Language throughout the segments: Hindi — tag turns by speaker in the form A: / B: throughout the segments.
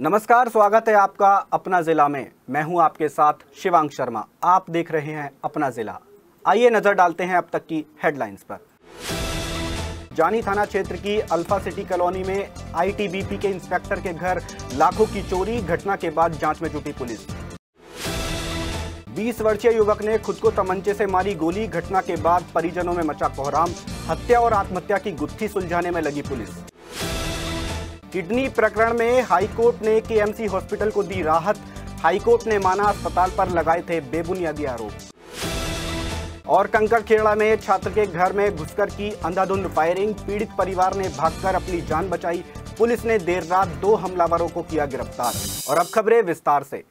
A: नमस्कार, स्वागत है आपका अपना जिला में। मैं हूं आपके साथ शिवांग शर्मा। आप देख रहे हैं अपना जिला। आइए नजर डालते हैं अब तक की हेडलाइंस पर। जानी थाना क्षेत्र की अल्फा सिटी कॉलोनी में आईटीबीपी के इंस्पेक्टर के घर लाखों की चोरी। घटना के बाद जांच में जुटी पुलिस। 20 वर्षीय युवक ने खुद को तमंचे से मारी गोली। घटना के बाद परिजनों में मचा कोहराम। हत्या और आत्महत्या की गुत्थी सुलझाने में लगी पुलिस। किडनी प्रकरण में हाईकोर्ट ने केएमसी हॉस्पिटल को दी राहत। हाईकोर्ट ने माना अस्पताल पर लगाए थे बेबुनियादी आरोप। और कंकड़खेड़ा में छात्र के घर में घुसकर की अंधाधुंध फायरिंग। पीड़ित परिवार ने भागकर अपनी जान बचाई। पुलिस ने देर रात 2 हमलावरों को किया गिरफ्तार। और अब खबरें विस्तार से।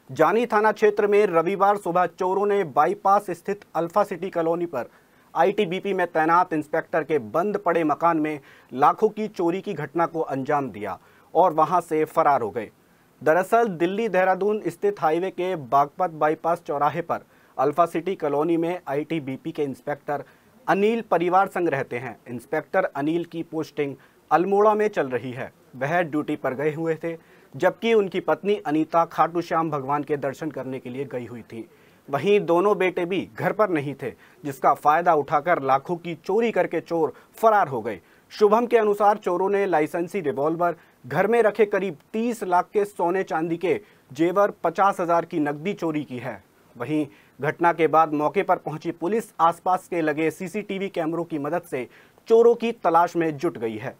A: जानी थाना क्षेत्र में रविवार सुबह चोरों ने बाईपास स्थित अल्फा सिटी कॉलोनी पर आईटीबीपी में तैनात इंस्पेक्टर के बंद पड़े मकान में लाखों की चोरी की घटना को अंजाम दिया और वहां से फरार हो गए। दरअसल दिल्ली देहरादून स्थित हाईवे के बागपत बाईपास चौराहे पर अल्फा सिटी कॉलोनी में आईटीबीपी के इंस्पेक्टर अनिल परिवार संग रहते हैं। इंस्पेक्टर अनिल की पोस्टिंग अल्मोड़ा में चल रही है। वह ड्यूटी पर गए हुए थे, जबकि उनकी पत्नी अनीता खाटू श्याम भगवान के दर्शन करने के लिए गई हुई थी। वहीं दोनों बेटे भी घर पर नहीं थे, जिसका फायदा उठाकर लाखों की चोरी करके चोर फरार हो गए। शुभम के अनुसार चोरों ने लाइसेंसी रिवॉल्वर, घर में रखे करीब 30 लाख के सोने चांदी के जेवर, 50,000 की नकदी चोरी की है। वहीं घटना के बाद मौके पर पहुंची पुलिस आसपास के लगे सीसीटीवी कैमरों की मदद से चोरों की तलाश में जुट गई है।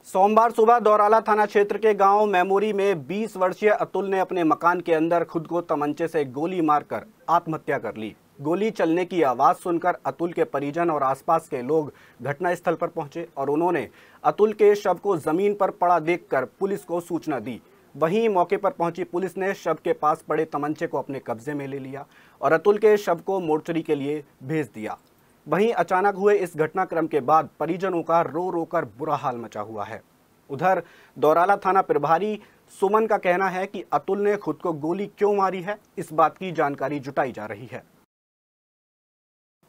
A: सोमवार सुबह दौराला थाना क्षेत्र के गांव मेमोरी में 20 वर्षीय अतुल ने अपने मकान के अंदर खुद को तमंचे से गोली मारकर आत्महत्या कर ली। गोली चलने की आवाज सुनकर अतुल के परिजन और आसपास के लोग घटनास्थल पर पहुंचे और उन्होंने अतुल के शव को जमीन पर पड़ा देखकर पुलिस को सूचना दी। वहीं मौके पर पहुंची पुलिस ने शव के पास पड़े तमंचे को अपने कब्जे में ले लिया और अतुल के शव को मोर्चरी के लिए भेज दिया। वहीं अचानक हुए इस घटनाक्रम के बाद परिजनों का रो रो कर बुरा हाल मचा हुआ है। उधर दौराला थाना प्रभारी सुमन का कहना है कि अतुल ने खुद को गोली क्यों मारी है, इस बात की जानकारी जुटाई जा रही है।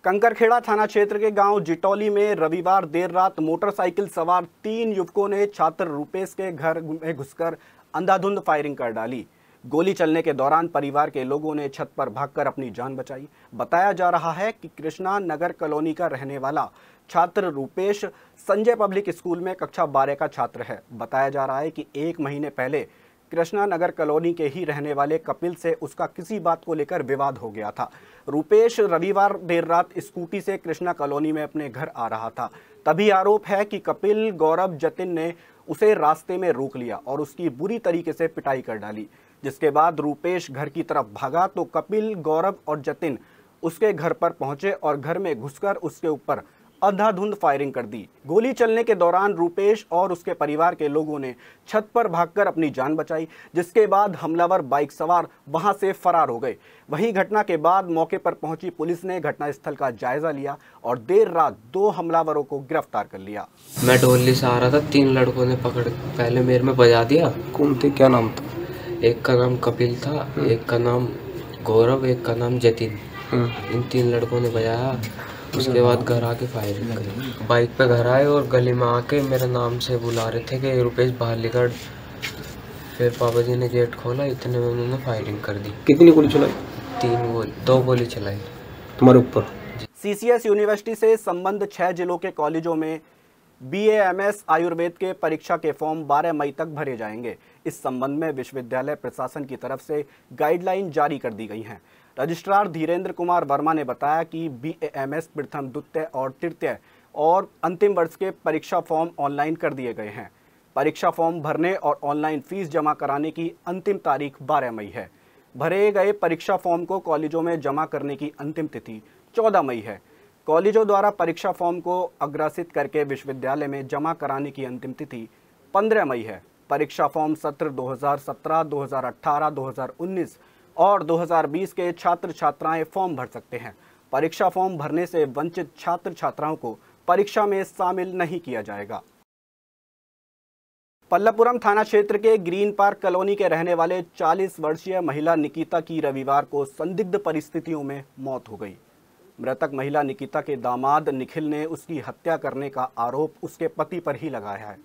A: कंकड़खेड़ा थाना क्षेत्र के गांव जिटौली में रविवार देर रात मोटरसाइकिल सवार 3 युवकों ने छात्र रूपेश के घर में घुसकर अंधाधुंध फायरिंग कर डाली। गोली चलने के दौरान परिवार के लोगों ने छत पर भागकर अपनी जान बचाई। बताया जा रहा है कि कृष्णा नगर कॉलोनी का रहने वाला छात्र रूपेश संजय पब्लिक स्कूल में कक्षा 12 का छात्र है। बताया जा रहा है कि 1 महीने पहले कृष्णा नगर कॉलोनी के ही रहने वाले कपिल से उसका किसी बात को लेकर विवाद हो गया था। रूपेश रविवार देर रात स्कूटी से कृष्णा कॉलोनी में अपने घर आ रहा था। तभी आरोप है कि कपिल, गौरव, जतिन ने उसे रास्ते में रोक लिया और उसकी बुरी तरीके से पिटाई कर डाली। जिसके बाद रूपेश घर की तरफ भागा तो कपिल, गौरव और जतिन उसके घर पर पहुंचे और घर में घुसकर उसके ऊपर अंधाधुंध फायरिंग कर दी। गोली चलने के दौरान रूपेश और उसके परिवार के लोगों ने छत पर भागकर अपनी जान बचाई, जिसके बाद हमलावर बाइक सवार वहां से फरार हो गए। वहीं घटना के बाद मौके पर पहुंची पुलिस ने घटनास्थल का जायजा लिया और देर रात 2 हमलावरों को गिरफ्तार कर लिया।
B: मैं डोली से आ रहा था, 3 लड़कों ने पकड़ पहले मेरे में बजा दिया।
C: कौन थे, क्या नाम था?
B: एक का नाम कपिल था, एक का नाम गौरव, एक का नाम जतिन। इन 3 लड़कों ने बजाया। उसके बाद घर आके फायरिंग करी। बाइक पे घर आए और गली में आके मेरे नाम से बुला रहे थे कि रुपेश बाहर निकल। फिर पापा जी ने गेट खोला, इतने में उन्होंने फायरिंग कर दी।
C: कितनी गोली चलाई?
B: 2 गोली चलाई
C: तुम्हारे ऊपर।
A: सीसीएस यूनिवर्सिटी से संबद्ध 6 जिलों के कॉलेजों में BA-MS आयुर्वेद के परीक्षा के फॉर्म 12 मई तक भरे जाएंगे। इस संबंध में विश्वविद्यालय प्रशासन की तरफ से गाइडलाइन जारी कर दी गई हैं। रजिस्ट्रार धीरेन्द्र कुमार वर्मा ने बताया कि BA-MS प्रथम, द्वितीय और तृतीय और अंतिम वर्ष के परीक्षा फॉर्म ऑनलाइन कर दिए गए हैं। परीक्षा फॉर्म भरने और ऑनलाइन फीस जमा कराने की अंतिम तारीख 12 मई है। भरे गए परीक्षा फॉर्म को कॉलेजों में जमा करने की अंतिम तिथि 14 मई है। कॉलेजों द्वारा परीक्षा फॉर्म को अग्रासित करके विश्वविद्यालय में जमा कराने की अंतिम तिथि 15 मई है। परीक्षा फॉर्म सत्र 2017, 2018, 2019 और 2020 के छात्र छात्राएं फॉर्म भर सकते हैं। परीक्षा फॉर्म भरने से वंचित छात्र छात्राओं को परीक्षा में शामिल नहीं किया जाएगा। पल्लवपुरम थाना क्षेत्र के ग्रीन पार्क कॉलोनी के रहने वाले 40 वर्षीय महिला निकिता की रविवार को संदिग्ध परिस्थितियों में मौत हो गई। मृतक महिला निकिता के दामाद निखिल ने उसकी हत्या करने का आरोप उसके पति पर ही लगाया है।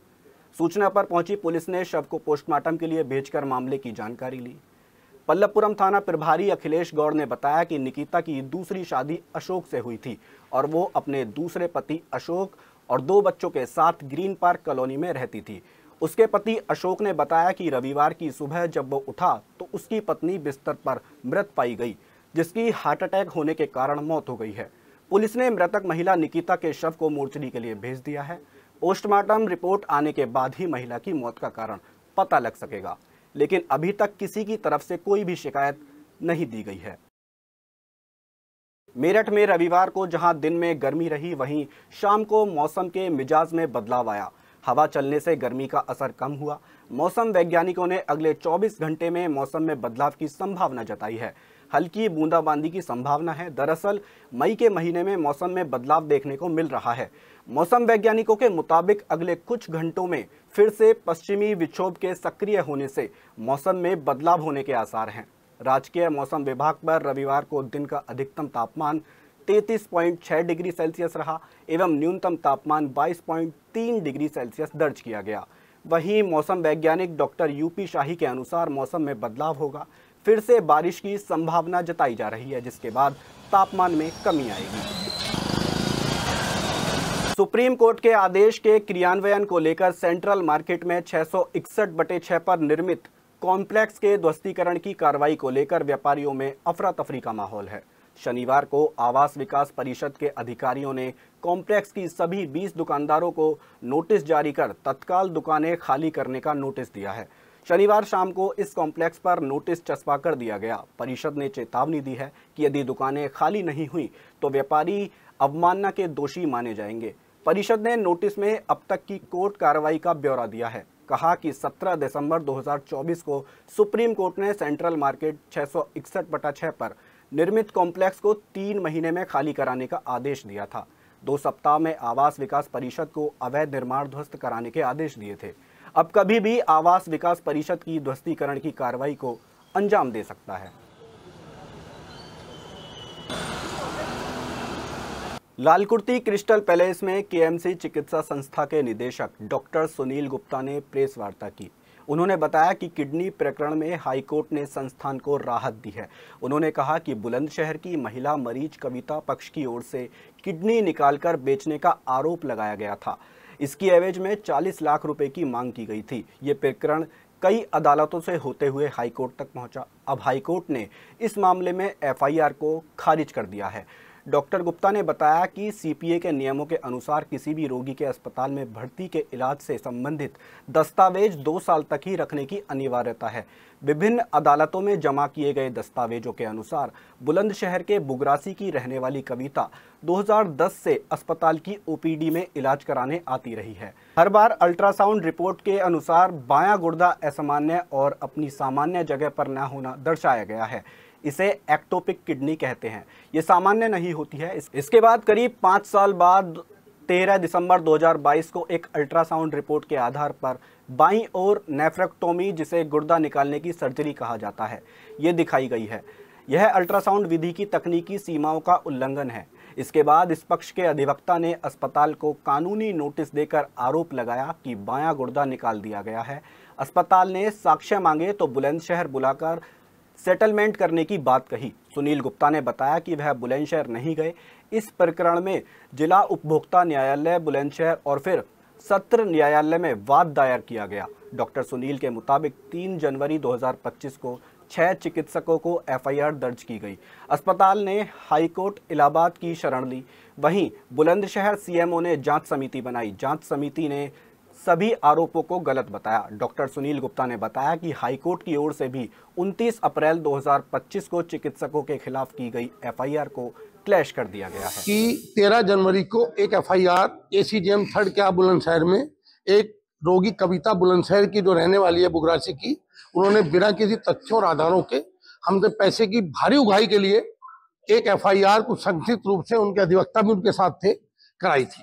A: सूचना पर पहुंची पुलिस ने शव को पोस्टमार्टम के लिए भेजकर मामले की जानकारी ली। पल्लवपुरम थाना प्रभारी अखिलेश गौड़ ने बताया कि निकिता की दूसरी शादी अशोक से हुई थी और वो अपने दूसरे पति अशोक और 2 बच्चों के साथ ग्रीन पार्क कॉलोनी में रहती थी। उसके पति अशोक ने बताया कि रविवार की सुबह जब वो उठा तो उसकी पत्नी बिस्तर पर मृत पाई गई, जिसकी हार्ट अटैक होने के कारण मौत हो गई है। पुलिस ने मृतक महिला निकिता के शव को मोर्चरी के लिए भेज दिया है। पोस्टमार्टम रिपोर्ट आने के बाद ही महिला की मौत का कारण पता लग सकेगा, लेकिन अभी तक किसी की तरफ से कोई भी शिकायत नहीं दी गई है। मेरठ में रविवार को जहां दिन में गर्मी रही, वहीं शाम को मौसम के मिजाज में बदलाव आया। हवा चलने से गर्मी का असर कम हुआ। मौसम वैज्ञानिकों ने अगले 24 घंटे में मौसम में बदलाव की संभावना जताई है। हल्की बूंदाबांदी की संभावना है। दरअसल मई के महीने में मौसम में बदलाव देखने को मिल रहा है। मौसम वैज्ञानिकों के मुताबिक अगले कुछ घंटों में फिर से पश्चिमी विक्षोभ के सक्रिय होने से मौसम में बदलाव होने के आसार हैं। राजकीय मौसम विभाग पर रविवार को दिन का अधिकतम तापमान 33.6 डिग्री सेल्सियस रहा एवं न्यूनतम तापमान 22.3 डिग्री सेल्सियस दर्ज किया गया। वहीं मौसम वैज्ञानिक डॉक्टर यूपी शाही के अनुसार मौसम में बदलाव होगा। फिर से बारिश की संभावना जताई जा रही है, जिसके बाद तापमान में कमी आएगी। सुप्रीम कोर्ट के आदेश के क्रियान्वयन को लेकर सेंट्रल मार्केट में 661/6 पर निर्मित कॉम्प्लेक्स के ध्वस्तीकरण की कार्रवाई को लेकर व्यापारियों में अफरा तफरी का माहौल है। शनिवार को आवास विकास परिषद के अधिकारियों ने कॉम्प्लेक्स की सभी 20 दुकानदारों को नोटिस जारी कर तत्काल दुकानें खाली करने का नोटिस दिया है। शनिवार शाम को इस कॉम्प्लेक्स पर नोटिस चस्पा कर दिया गया। परिषद ने चेतावनी दी है कि यदि दुकानें खाली नहीं हुई तो व्यापारी अवमानना के दोषी माने जाएंगे। परिषद ने नोटिस में अब तक की कोर्ट कार्रवाई का ब्यौरा दिया है। कहा कि 17 दिसंबर 2024 को सुप्रीम कोर्ट ने सेंट्रल मार्केट 661/6 पर निर्मित कॉम्प्लेक्स को 3 महीने में खाली कराने का आदेश दिया था। 2 सप्ताह में आवास विकास परिषद को अवैध निर्माण ध्वस्त कराने के आदेश दिए थे। अब कभी भी आवास विकास परिषद की ध्वस्तीकरण की कार्रवाई को अंजाम दे सकता है। लालकुर्ती क्रिस्टल पैलेस में केएमसी चिकित्सा संस्था के निदेशक डॉक्टर सुनील गुप्ता ने प्रेस वार्ता की। उन्होंने बताया कि किडनी प्रकरण में हाईकोर्ट ने संस्थान को राहत दी है। उन्होंने कहा कि बुलंदशहर की महिला मरीज कविता पक्ष की ओर से किडनी निकालकर बेचने का आरोप लगाया गया था। इसकी एवज में 40 लाख रुपए की मांग की गई थी। ये प्रकरण कई अदालतों से होते हुए हाईकोर्ट तक पहुंचा। अब हाईकोर्ट ने इस मामले में एफआईआर को खारिज कर दिया है। डॉक्टर गुप्ता ने बताया कि सीपीए के नियमों के अनुसार किसी भी रोगी के अस्पताल में भर्ती के इलाज से संबंधित दस्तावेज 2 साल तक ही रखने की अनिवार्यता है। विभिन्न अदालतों में जमा किए गए दस्तावेजों के अनुसार बुलंदशहर के बुगरासी की रहने वाली कविता 2010 से अस्पताल की ओपीडी में इलाज कराने आती रही है। हर बार अल्ट्रासाउंड रिपोर्ट के अनुसार बायां गुर्दा असामान्य और अपनी सामान्य जगह पर न होना दर्शाया गया है। इसे एक्टोपिक किडनी कहते हैं। ये सामान्य नहीं होती है। इसके बाद करीब 5 साल बाद 13 दिसंबर 2022 को एक अल्ट्रासाउंड रिपोर्ट के आधार पर बाईं ओर नेफ्रेक्टोमी, जिसे गुर्दा निकालने की सर्जरी कहा जाता है, ये दिखाई गई है। यह अल्ट्रासाउंड विधि की तकनीकी सीमाओं का उल्लंघन है। इसके बाद इस पक्ष के अधिवक्ता ने अस्पताल को कानूनी नोटिस देकर आरोप लगाया कि बायां गुर्दा निकाल दिया गया है। अस्पताल ने साक्ष्य मांगे तो बुलंदशहर बुलाकर सेटलमेंट करने की बात कही। सुनील गुप्ता ने बताया कि वह बुलंदशहर नहीं गए। इस प्रकरण में जिला उपभोक्ता न्यायालय बुलंदशहर और फिर सत्र न्यायालय में वाद दायर किया गया। डॉक्टर सुनील के मुताबिक 3 जनवरी 2025 को 6 चिकित्सकों को एफआईआर दर्ज की गई। अस्पताल ने हाईकोर्ट इलाहाबाद की शरण ली। वहीं बुलंदशहर सीएमओ ने जांच समिति बनाई। जांच समिति ने सभी आरोपों को गलत बताया। डॉक्टर सुनील गुप्ता ने बताया कि हाईकोर्ट की ओर से भी 29 अप्रैल 2025 को चिकित्सकों के खिलाफ की गई एफआईआर को क्लैश कर दिया गया है
D: कि 13 जनवरी को एक एफआईआर एसीजेएम 3 क्या बुलंदशहर में एक रोगी कविता बुलंदशहर की जो रहने वाली है बुगरासी की, उन्होंने बिना किसी तथ्यों और आधारों के हमसे पैसे की भारी उगाही के लिए एक एफआईआर को संक्षिप्त रूप से उनके अधिवक्ता भी उनके साथ थे कराई थी।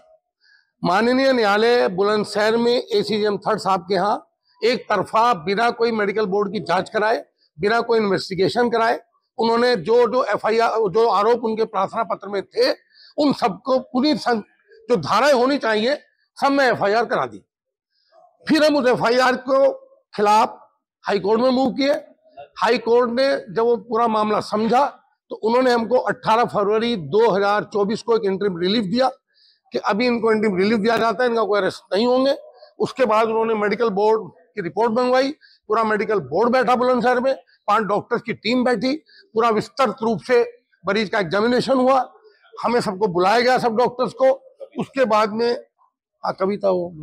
D: माननीय न्यायालय बुलंदशहर में एसीजेएम 3 साहब के यहाँ एक तरफा बिना कोई मेडिकल बोर्ड की जांच कराए, बिना कोई इन्वेस्टिगेशन कराए, उन्होंने जो एफआईआर जो आरोप उनके प्रार्थना पत्र में थे उन सबको पूरी जो धाराएं होनी चाहिए सब में एफआईआर करा दी। फिर हम उस FIR को खिलाफ हाई कोर्ट में मूव किए। हाई कोर्ट ने जब वो पूरा मामला समझा तो उन्होंने हमको 18 फरवरी 2024 को एक इंटरिम रिलीफ दिया कि अभी इनको इंटरिम रिलीफ दिया जाता है, इनका कोई अरेस्ट नहीं होंगे। उसके बाद उन्होंने मेडिकल बोर्ड की रिपोर्ट मंगवाई, पूरा मेडिकल बोर्ड बैठा बुलंदशहर में, 5 डॉक्टर्स की टीम बैठी, पूरा विस्तृत रूप से मरीज का एग्जामिनेशन हुआ, हमें सबको बुलाया गया, सब डॉक्टर्स को। उसके बाद में कविता हो,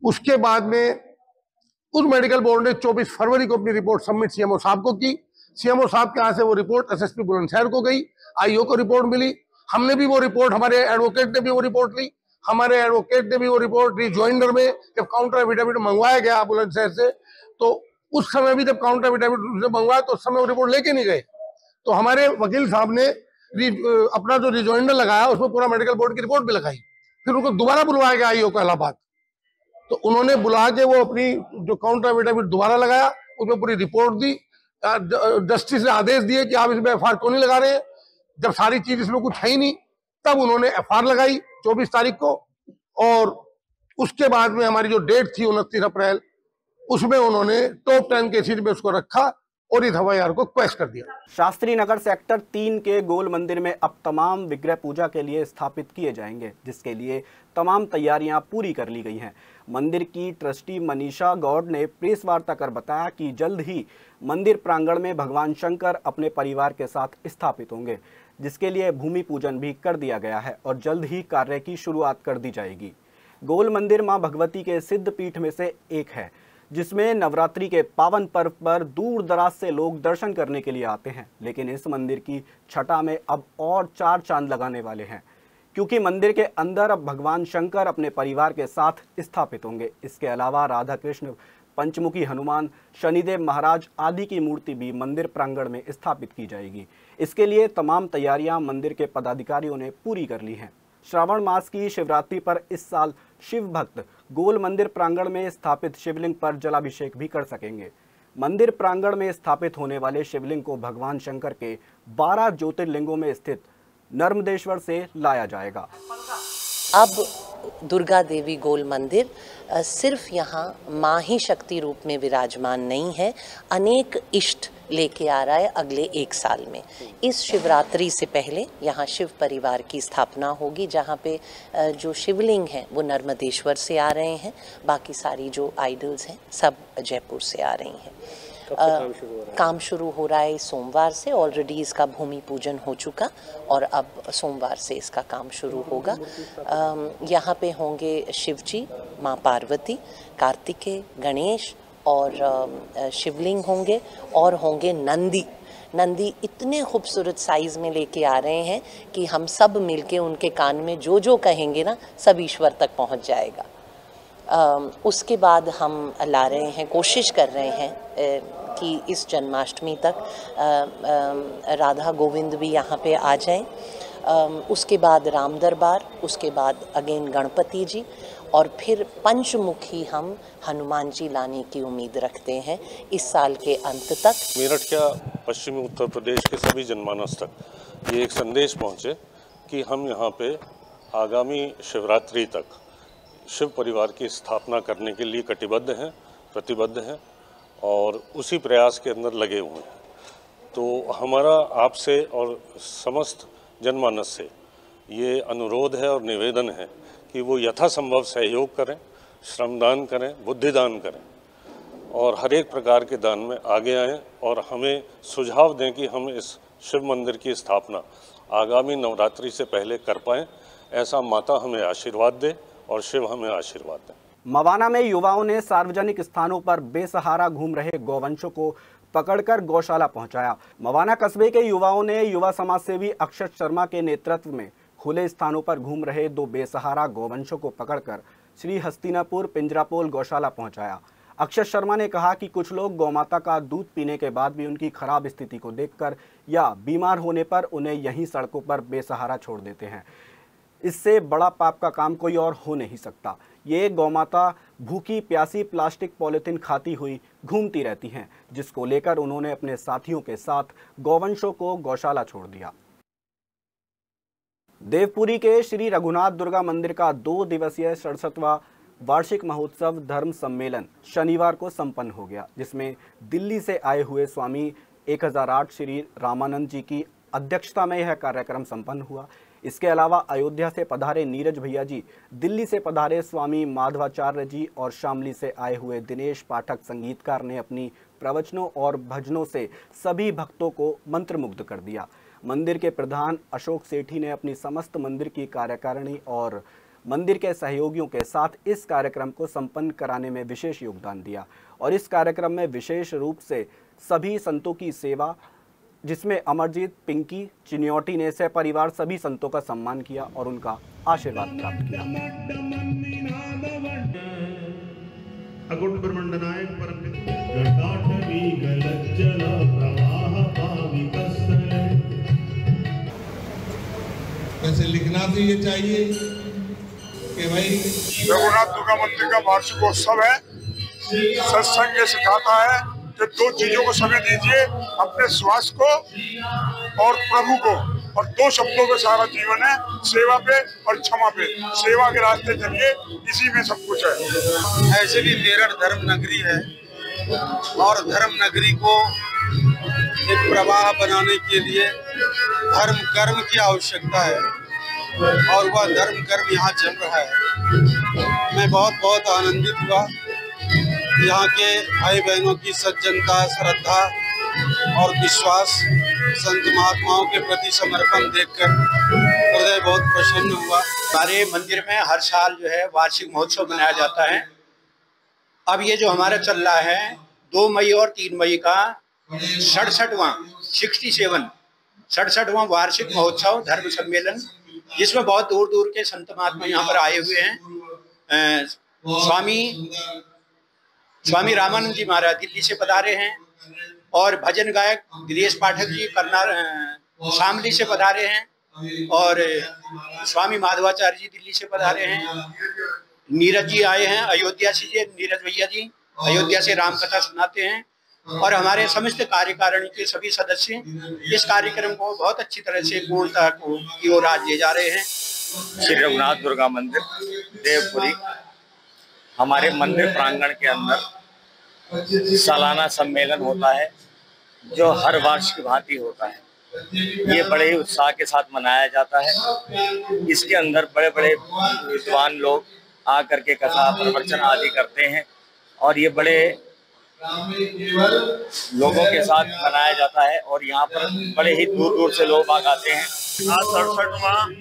D: उसके बाद में उस मेडिकल बोर्ड ने 24 फरवरी को अपनी रिपोर्ट सबमिट CMO साहब को की। CMO साहब के यहाँ से वो रिपोर्ट SSP बुलंदशहर को गई, IO को रिपोर्ट मिली, हमने भी वो रिपोर्ट, हमारे एडवोकेट ने भी वो रिपोर्ट ली, हमारे एडवोकेट ने भी वो रिपोर्ट रिजॉइंडर में जब काउंटर एफिडेविट मंगवाया गया बुलंदशहर से, तो उस समय भी जब काउंटर एफिडेविट मंगवाया तो उस समय वो रिपोर्ट लेके नहीं गए। तो हमारे वकील साहब ने अपना जो रिजॉइंडर लगाया उसमें पूरा मेडिकल बोर्ड की रिपोर्ट भी लगाई। फिर उनको दोबारा बुलवाया गया IO को इलाहाबाद, तो उन्होंने बुला के वो अपनी जो काउंटर एफिडेविट दोबारा लगाया, उसमें पूरी रिपोर्ट दी। जस्टिस ने आदेश दिए कि आप इसमें FIR क्यों नहीं लगा रहे हैं, जब सारी चीज इसमें कुछ है ही नहीं। तब उन्होंने FIR लगाई 24 तारीख को, और उसके बाद में हमारी जो डेट थी 29 अप्रैल, उसमें उन्होंने टॉप 10 केसेज में उसको रखा और इस FIR को क्वैश कर दिया।
A: शास्त्री नगर सेक्टर 3 के गोल मंदिर में अब तमाम विग्रह पूजा के लिए स्थापित किए जाएंगे, जिसके लिए तमाम तैयारियां पूरी कर ली गई हैं। मंदिर की ट्रस्टी मनीषा गौड़ ने प्रेस वार्ता कर बताया कि जल्द ही मंदिर प्रांगण में भगवान शंकर अपने परिवार के साथ स्थापित होंगे, जिसके लिए भूमि पूजन भी कर दिया गया है और जल्द ही कार्य की शुरुआत कर दी जाएगी। गोल मंदिर मां भगवती के सिद्ध पीठ में से एक है, जिसमें नवरात्रि के पावन पर्व पर दूर दराज से लोग दर्शन करने के लिए आते हैं। लेकिन इस मंदिर की छटा में अब और 4 चांद लगाने वाले हैं, क्योंकि मंदिर के अंदर अब भगवान शंकर अपने परिवार के साथ स्थापित होंगे। इसके अलावा राधा कृष्ण, पंचमुखी हनुमान, शनिदेव महाराज आदि की मूर्ति भी मंदिर प्रांगण में स्थापित की जाएगी। इसके लिए तमाम तैयारियां मंदिर के पदाधिकारियों ने पूरी कर ली हैं। श्रावण मास की शिवरात्रि पर इस साल शिव भक्त गोल मंदिर प्रांगण में स्थापित शिवलिंग पर जलाभिषेक भी कर सकेंगे। मंदिर प्रांगण में स्थापित होने वाले शिवलिंग को भगवान शंकर के 12 ज्योतिर्लिंगों में स्थित नर्मदेश्वर से लाया जाएगा।
E: अब दुर्गा देवी गोल मंदिर सिर्फ यहाँ माँ ही शक्ति रूप में विराजमान नहीं है, अनेक इष्ट लेके आ रहा है अगले 1 साल में। इस शिवरात्रि से पहले यहाँ शिव परिवार की स्थापना होगी, जहाँ पे जो शिवलिंग हैं वो नर्मदेश्वर से आ रहे हैं, बाकी सारी जो आइडल्स हैं सब जयपुर से आ रही हैं। काम शुरू हो रहा है सोमवार से, ऑलरेडी इसका भूमि पूजन हो चुका और अब सोमवार से इसका काम शुरू होगा। यहाँ पे होंगे शिवजी, माँ पार्वती, कार्तिकेय, गणेश और शिवलिंग होंगे, और होंगे नंदी इतने खूबसूरत साइज़ में लेके आ रहे हैं कि हम सब मिलके उनके कान में जो जो कहेंगे ना सब ईश्वर तक पहुँच जाएगा। उसके बाद हम ला रहे हैं, कोशिश कर रहे हैं कि इस जन्माष्टमी तक राधा गोविंद भी यहाँ पे आ जाएं। उसके बाद राम दरबार, उसके बाद अगेन गणपति जी, और फिर पंचमुखी हम हनुमान जी लाने की उम्मीद रखते हैं इस साल के अंत तक।
F: मेरठ क्या पश्चिमी उत्तर प्रदेश के सभी जनमानस तक ये एक संदेश पहुँचे कि हम यहाँ पे आगामी शिवरात्रि तक शिव परिवार की स्थापना करने के लिए कटिबद्ध हैं, प्रतिबद्ध हैं और उसी प्रयास के अंदर लगे हुए हैं। तो हमारा आपसे और समस्त जनमानस से ये अनुरोध है और निवेदन है कि वो यथासंभव सहयोग करें, श्रमदान करें, बुद्धिदान करें और हर एक प्रकार के दान में आगे आएं और हमें सुझाव दें कि हम इस शिव मंदिर की स्थापना आगामी नवरात्रि से पहले कर पाएँ। ऐसा माता हमें आशीर्वाद दे और शिव हमें आशीर्वाद दें।
A: मवाना में युवाओं ने सार्वजनिक स्थानों पर बेसहारा घूम रहे गौवंशों को पकड़कर गौशाला पहुंचाया। मवाना कस्बे के युवाओं ने युवा समाज सेवी अक्षत शर्मा के नेतृत्व में खुले स्थानों पर घूम रहे 2 बेसहारा गौवंशों को पकड़कर श्री हस्तिनापुर पिंजरापोल गौशाला पहुंचाया। अक्षत शर्मा ने कहा कि कुछ लोग गौमाता का दूध पीने के बाद भी उनकी खराब स्थिति को देखकर या बीमार होने पर उन्हें यहीं सड़कों पर बेसहारा छोड़ देते हैं। इससे बड़ा पाप का काम कोई और हो नहीं सकता। ये गौमाता भूखी प्यासी प्लास्टिक पॉलिथीन खाती हुई घूमती रहती हैं, जिसको लेकर उन्होंने अपने साथियों के साथ गौवंशों को गौशाला छोड़ दिया। देवपुरी के श्री रघुनाथ दुर्गा मंदिर का 2 दिवसीय 67वां वार्षिक महोत्सव धर्म सम्मेलन शनिवार को संपन्न हो गया, जिसमें दिल्ली से आए हुए स्वामी 1008 श्री रामानंद जी की अध्यक्षता में यह कार्यक्रम संपन्न हुआ। इसके अलावा अयोध्या से पधारे नीरज भैया जी, दिल्ली से पधारे स्वामी माधवाचार्य जी और शामली से आए हुए दिनेश पाठक संगीतकार ने अपनी प्रवचनों और भजनों से सभी भक्तों को मंत्रमुग्ध कर दिया। मंदिर के प्रधान अशोक सेठी ने अपनी समस्त मंदिर की कार्यकारिणी और मंदिर के सहयोगियों के साथ इस कार्यक्रम को संपन्न कराने में विशेष योगदान दिया और इस कार्यक्रम में विशेष रूप से सभी संतों की सेवा, जिसमें अमरजीत पिंकी चिन्योटी ने सपरिवार सभी संतों का सम्मान किया और उनका आशीर्वाद प्राप्त किया।
G: वैसे लिखना तो ये चाहिए कि भाई
H: रघुनाथ दुर्गा मंदिर का वार्षिकोत्सव है। सत्संग ये सिखाता है कि दो चीजों को समय दीजिए, अपने स्वास्थ्य को और प्रभु को, और दो शब्दों पे सारा जीवन है, सेवा पे और क्षमा पे। सेवा के रास्ते चलिए, इसी में सब कुछ है।
I: ऐसे भी मेरठ धर्म नगरी है और धर्म नगरी को एक प्रवाह बनाने के लिए धर्म कर्म की आवश्यकता है और वह धर्म कर्म यहाँ चल रहा है। मैं बहुत आनंदित हुआ। यहाँ के भाई बहनों की सज्जनता, श्रद्धा और विश्वास, संत महात्माओं के प्रति समर्पण देखकर हृदय बहुत प्रसन्न हुआ। हमारे मंदिर में हर साल जो है वार्षिक महोत्सव मनाया जाता है। अब ये जो हमारा चल रहा है 2 मई और 3 मई का 67वां वार्षिक महोत्सव धर्म सम्मेलन, जिसमें बहुत दूर दूर के संत महात्मा यहाँ पर आए हुए हैं। स्वामी रामानंद जी महाराज दिल्ली से पधारे हैं और भजन गायक दिनेश पाठक जी शामली से पधारे हैं और स्वामी माधवाचार्य जी दिल्ली से पधारे हैं। नीरज जी आए हैं अयोध्या से, नीरज भैया जी अयोध्या से राम कथा सुनाते हैं और हमारे समस्त कार्यकारिणी के सभी सदस्य इस कार्यक्रम को बहुत अच्छी तरह से पूर्णता की ओर आज ले जा रहे हैं।
J: श्री रघुनाथ दुर्गा मंदिर देवपुरी, हमारे मंदिर प्रांगण के अंदर सालाना सम्मेलन होता है जो हर वर्ष की भांति होता है। ये बड़े ही उत्साह के साथ मनाया जाता है। इसके अंदर बड़े बड़े विद्वान लोग आकर के कथा प्रवचन आदि करते हैं और ये बड़े लोगों के साथ मनाया जाता है और यहाँ पर बड़े ही दूर दूर से लोग आते हैं।
H: आज 67वां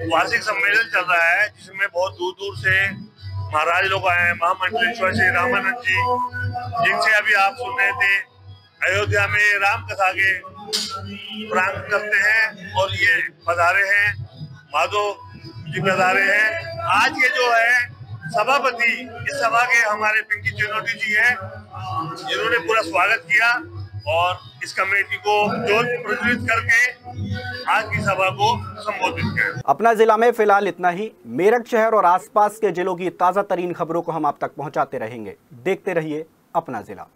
H: वार्षिक सम्मेलन चल रहा है, जिसमें बहुत दूर दूर से महाराज लोग आए हैं। महामंडलेश्वर श्री रामानंद जी, जिनसे अभी आप सुन रहे थे, अयोध्या में राम कथा के प्रारंभ करते हैं और ये पधारे हैं, माधव जी पधारे हैं। आज ये जो है सभापति इस सभा के हमारे पिंकी चिन्योटी जी हैं, जिन्होंने पूरा स्वागत किया और इस कमेटी को जोर प्रज्वलित करके आज की सभा को संबोधित किया।
A: अपना जिला में फिलहाल इतना ही। मेरठ शहर और आसपास के जिलों की ताजा तरीन खबरों को हम आप तक पहुंचाते रहेंगे। देखते रहिए अपना जिला।